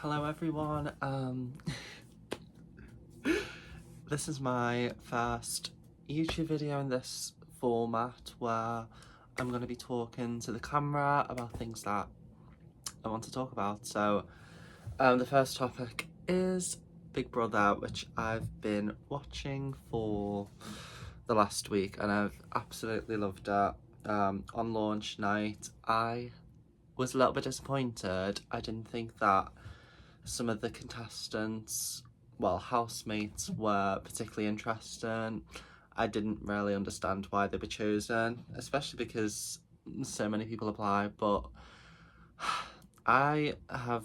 Hello everyone. This is my first YouTube video in this format where I'm going to be talking to the camera about things that I want to talk about. So the first topic is Big Brother, which I've been watching for the last week and I've absolutely loved it. On launch night I was a little bit disappointed. I didn't think that some of the contestants, well, housemates, were particularly interesting. I didn't really understand why they were chosen, especially because so many people apply, but I have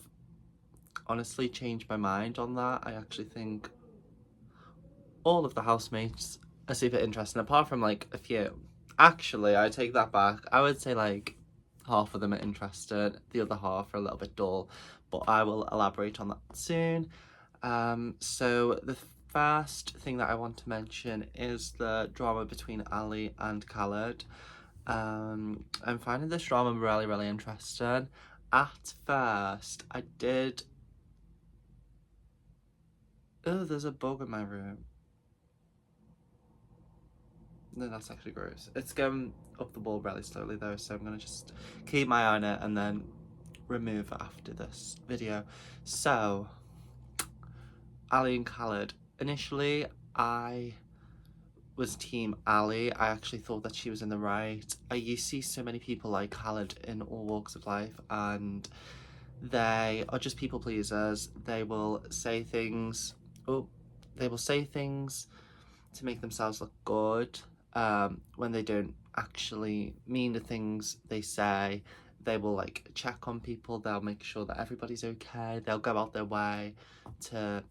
honestly changed my mind on that. I actually think all of the housemates are super interesting, apart from like a few. Actually, I take that back. I would say like half of them are interested, the other half are a little bit dull, but I will elaborate on that soon. So the first thing that I want to mention is the drama between Ali and Khaled. I'm finding this drama really interesting. At first, I did... Oh, there's a bug in my room. No, that's actually gross. It's going up the wall really slowly though, so I'm gonna just keep my eye on it and then remove it after this video. So, Ali and Khaled. Initially, I was team Ali. I actually thought that she was in the right. You see so many people like Khaled in all walks of life and they are just people pleasers. They will say things, to make themselves look good, when they don't actually mean the things they say. They will like check on people, they'll make sure that everybody's okay, they'll go out their way to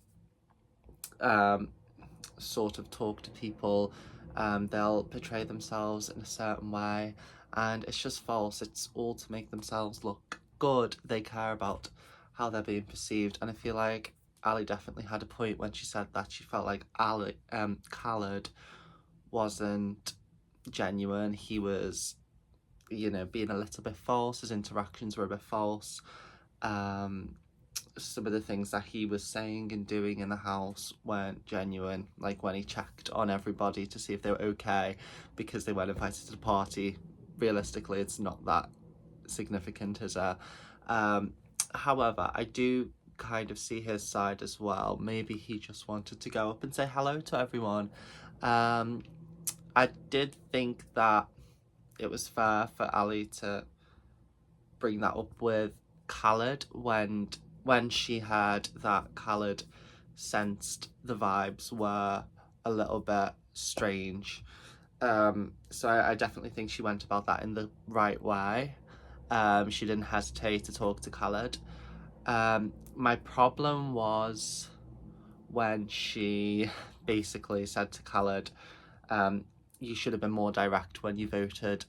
sort of talk to people, they'll portray themselves in a certain way, and it's just false. It's all to make themselves look good. They care about how they're being perceived, and I feel like Ali definitely had a point when she said that she felt like Khaled wasn't genuine. He was, you know, being a little bit false. His interactions were a bit false. Some of the things that he was saying and doing in the house weren't genuine, like when he checked on everybody to see if they were okay because they weren't invited to the party. Realistically, it's not that significant, is it? However, I do kind of see his side as well. Maybe he just wanted to go up and say hello to everyone. I did think that it was fair for Ali to bring that up with Khaled when she heard that Khaled sensed the vibes were a little bit strange. So I definitely think she went about that in the right way. She didn't hesitate to talk to Khaled. My problem was when she basically said to Khaled, you should have been more direct when you voted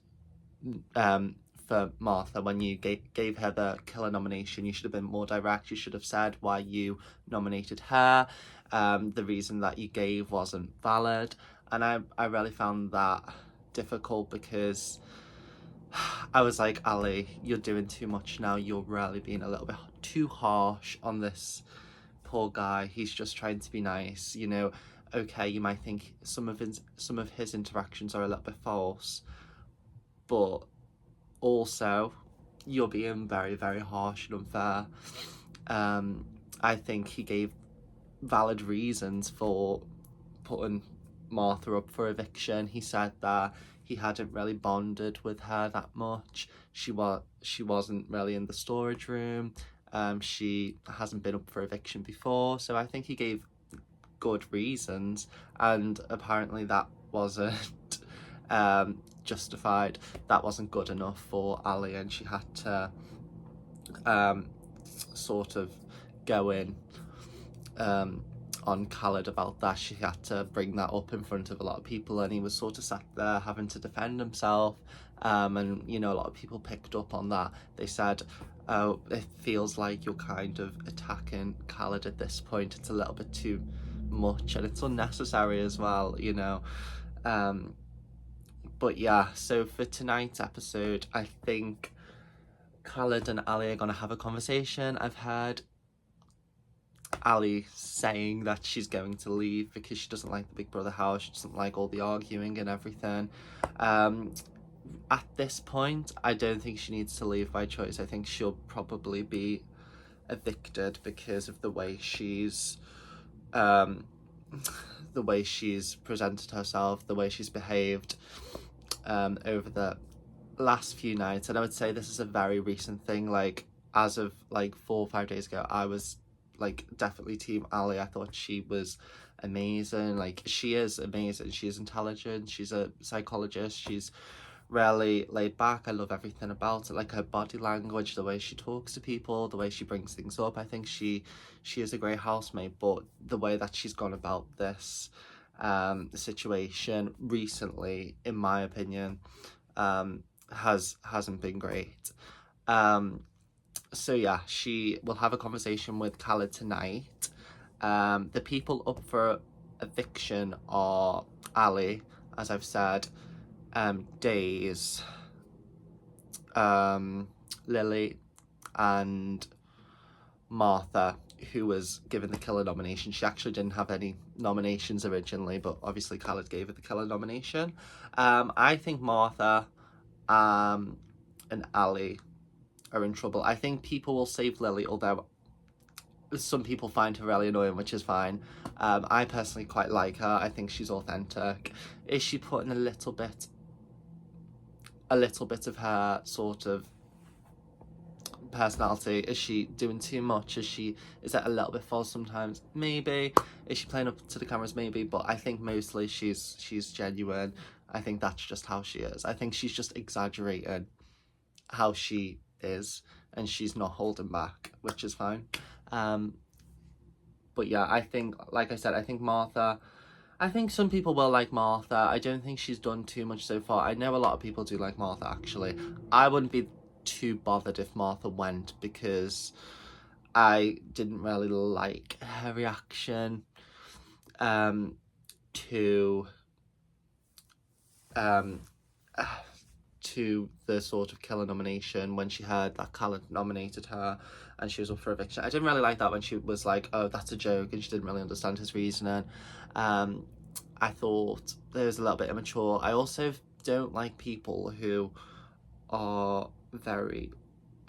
for Martha. When you gave her the killer nomination, you should have been more direct. You should have said why you nominated her. The reason that you gave wasn't valid, and I really found that difficult because I was like, Ali, you're doing too much now. You're really being a little bit too harsh on this poor guy. He's just trying to be nice, you know. Okay, you might think some of his interactions are a little bit false, but also you're being very harsh and unfair. I think he gave valid reasons for putting Martha up for eviction. He said that he hadn't really bonded with her that much. She wasn't really in the storage room. She hasn't been up for eviction before, so I think he gave good reasons, and apparently that wasn't justified. That wasn't good enough for Ali, and she had to sort of go in on Khaled about that. She had to bring that up in front of a lot of people, and he was sort of sat there having to defend himself. And you know, a lot of people picked up on that. They said, oh, it feels like you're kind of attacking Khaled at this point. It's a little bit too much and it's unnecessary as well, you know. But yeah, so for tonight's episode, I think Khaled and Ali are gonna have a conversation. I've heard Ali saying that she's going to leave because she doesn't like the Big Brother house, she doesn't like all the arguing and everything. At this point, I don't think she needs to leave by choice. I think she'll probably be evicted because of the way she's presented herself, the way she's behaved over the last few nights. And I would say this is a very recent thing. Like, as of like 4 or 5 days ago, I was like definitely team Ali. I thought she was amazing. Like, she is amazing. She is intelligent. She's a psychologist. She's really laid back. I love everything about it, like her body language, the way she talks to people, the way she brings things up. I think she is a great housemate, but the way that she's gone about this situation recently, in my opinion, hasn't been great. So yeah, she will have a conversation with Khaled tonight. The people up for eviction are Ali, as I've said, Days, Lily, and Martha, who was given the killer nomination. She actually didn't have any nominations originally, but obviously Khaled gave her the killer nomination. I think Martha and Ali are in trouble. I think people will save Lily, although some people find her really annoying, which is fine. I personally quite like her. I think she's authentic. Is she putting a little bit of her sort of personality? Is she doing too much? Is that a little bit false sometimes? Maybe. Is she playing up to the cameras? Maybe. But I think mostly she's genuine. I think that's just how she is. I think she's just exaggerating how she is, and she's not holding back, which is fine. But yeah, I think, like I said, I think Martha, I think some people will like Martha. I don't think she's done too much so far. I know a lot of people do like Martha, actually. I wouldn't be too bothered if Martha went, because I didn't really like her reaction to the sort of killer nomination when she heard that Khaled nominated her and she was up for eviction. I didn't really like that when she was like, oh, that's a joke, and she didn't really understand his reasoning. I thought it was a little bit immature. I also don't like people who are very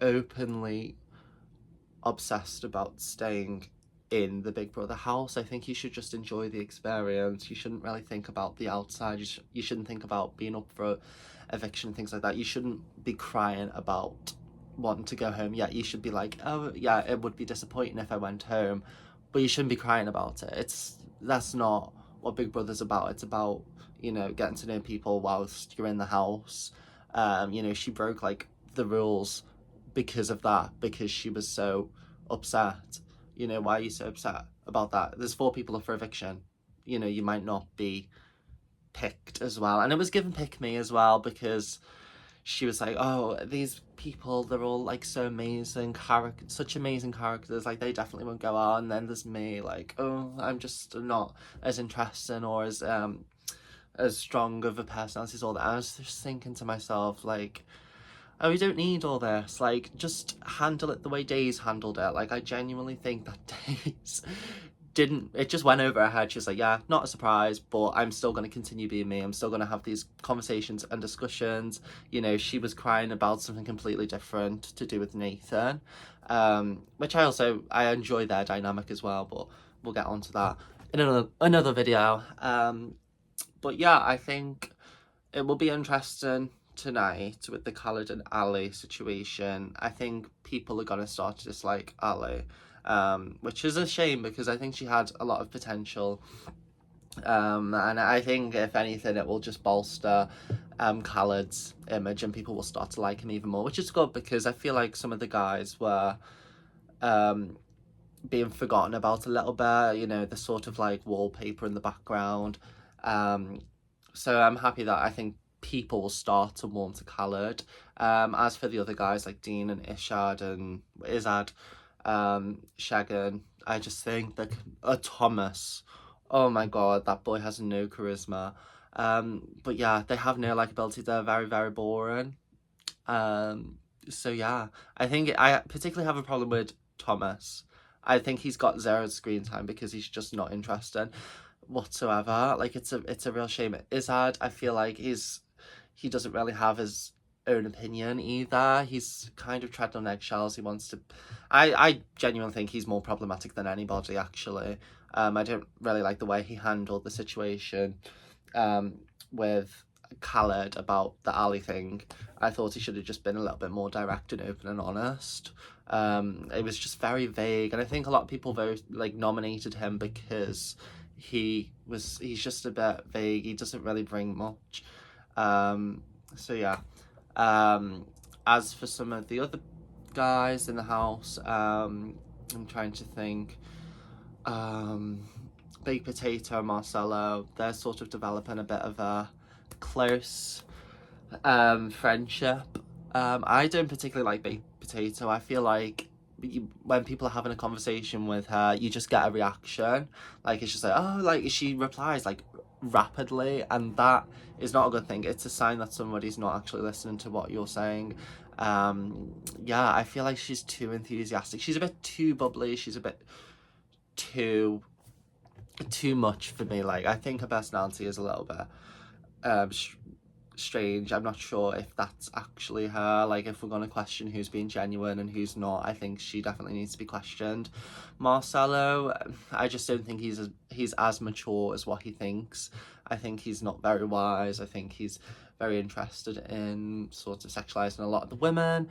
openly obsessed about staying in the Big Brother house. I think you should just enjoy the experience. You shouldn't really think about the outside. You shouldn't think about being up for eviction and things like that. You shouldn't be crying about wanting to go home. Yeah, you should be like, oh yeah, it would be disappointing if I went home, but you shouldn't be crying about it. That's not what Big Brother's about. It's about, you know, getting to know people whilst you're in the house. You know, she broke like the rules because of that, because she was so upset. You know, why are you so upset about that? There's 4 people up for eviction. You know, you might not be picked as well. And it was given pick me as well, because she was like, oh, these people, they're all like so amazing such amazing characters, like they definitely won't go on. And then there's me, like, oh, I'm just not as interesting or as strong of a personality as all that. I was just thinking to myself, like, oh, you don't need all this. Like, just handle it the way Days handled it. Like, I genuinely think that Days it just went over her head. She was like, yeah, not a surprise, but I'm still going to continue being me. I'm still going to have these conversations and discussions. You know, she was crying about something completely different to do with Nathan, which I enjoy their dynamic as well, but we'll get onto that in another video. But yeah, I think it will be interesting tonight with the Khaled and Ali situation. I think people are going to start to dislike Ali, which is a shame, because I think she had a lot of potential. And I think, if anything, it will just bolster Khaled's image, and people will start to like him even more, which is good, because I feel like some of the guys were being forgotten about a little bit. You know, the sort of like wallpaper in the background. So I'm happy that I think people will start to warm to Khaled. As for the other guys like Dean and Ishad and Izad, Shagan, I just think that Thomas, oh my god, that boy has no charisma. But yeah, they have no likability. They're very, very boring. So yeah, I think I particularly have a problem with Thomas. I think he's got zero screen time because he's just not interested whatsoever. Like, it's a real shame. Izzard, I feel like he doesn't really have his own opinion either. He's kind of treading on eggshells. He wants to. I genuinely think he's more problematic than anybody, actually. I don't really like the way he handled the situation with Khaled about the Ali thing. I thought he should have just been a little bit more direct and open and honest. It was just very vague, and I think a lot of people nominated him because he's just a bit vague. He doesn't really bring much. So yeah. As for some of the other guys in the house, I'm trying to think. Baked Potato and Marcelo, they're sort of developing a bit of a close friendship. I don't particularly like Baked Potato. I feel like when people are having a conversation with her, you just get a reaction. Like, it's just like, oh, like, she replies like rapidly, and that is not a good thing. It's a sign that somebody's not actually listening to what you're saying. Yeah, I feel like she's too enthusiastic. She's a bit too bubbly. She's a bit too much for me. Like, I think her personality is a little bit strange. I'm not sure if that's actually her. Like, if we're going to question who's being genuine and who's not, I think she definitely needs to be questioned. Marcelo, I just don't think he's as mature as what he thinks. I think he's not very wise. I think he's very interested in sort of sexualizing a lot of the women,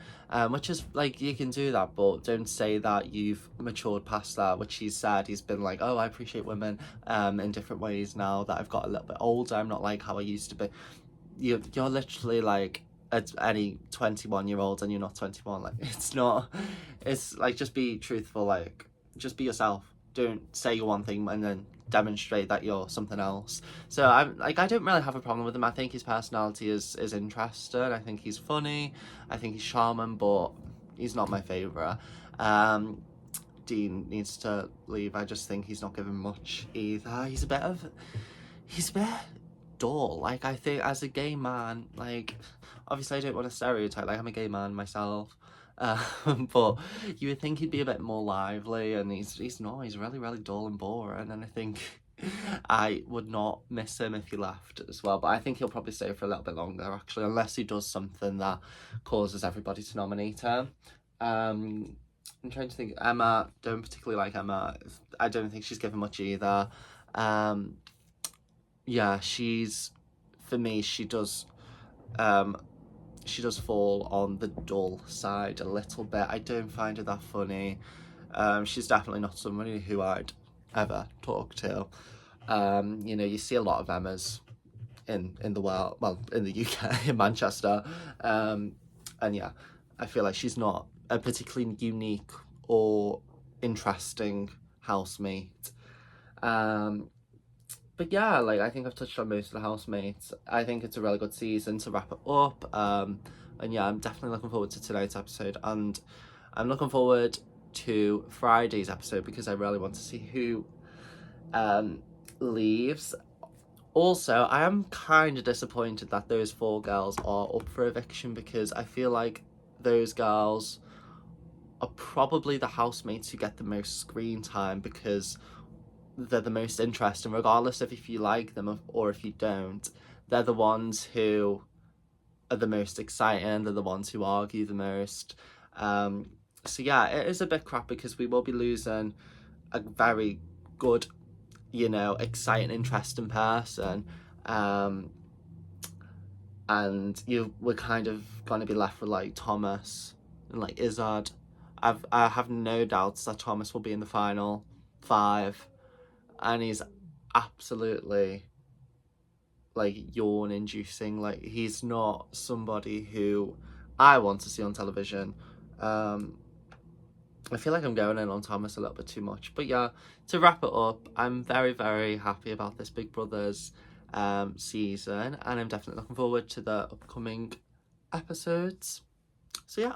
which is, like, you can do that, but don't say that you've matured past that, which he's said. He's been like, oh, I appreciate women in different ways now that I've got a little bit older. I'm not like how I used to be. You're literally like any 21-year-old, and you're not 21. Like, it's like, just be truthful. Like, just be yourself. Don't say you're one thing and then demonstrate that you're something else. So I don't really have a problem with him. I think his personality is interesting. I think he's funny. I think he's charming, but he's not my favourite. Dean needs to leave. I just think he's not giving much either. He's a bit dull. Like, I think as a gay man, like, obviously I don't want to stereotype, like, I'm a gay man myself, but you would think he'd be a bit more lively, and he's not. He's really, really dull and boring, and I think I would not miss him if he left as well. But I think he'll probably stay for a little bit longer, actually, unless he does something that causes everybody to nominate him. I'm trying to think. Emma, don't particularly like Emma. I don't think she's given much either. Yeah, for me, she does fall on the dull side a little bit. I don't find her that funny. She's definitely not somebody who I'd ever talk to. You see a lot of Emmas in the world, well, in the UK, in Manchester, and yeah, I feel like she's not a particularly unique or interesting housemate. But yeah, like, I think I've touched on most of the housemates. I think it's a really good season to wrap it up. And yeah, I'm definitely looking forward to tonight's episode, and I'm looking forward to Friday's episode because I really want to see who leaves. Also, I am kind of disappointed that those 4 girls are up for eviction, because I feel like those girls are probably the housemates who get the most screen time, because they're the most interesting, regardless of if you like them or if you don't. They're the ones who are the most exciting. They're the ones who argue the most. So yeah, it is a bit crap because we will be losing a very good, exciting, interesting person. And we're kind of going to be left with, like, Thomas and, like, Izzard. I have no doubts that Thomas will be in the final 5, and he's absolutely, like, yawn inducing. Like, he's not somebody who I want to see on television. I feel like I'm going in on Thomas a little bit too much. But yeah, to wrap it up, I'm very, very happy about this Big Brothers season, and I'm definitely looking forward to the upcoming episodes. So yeah.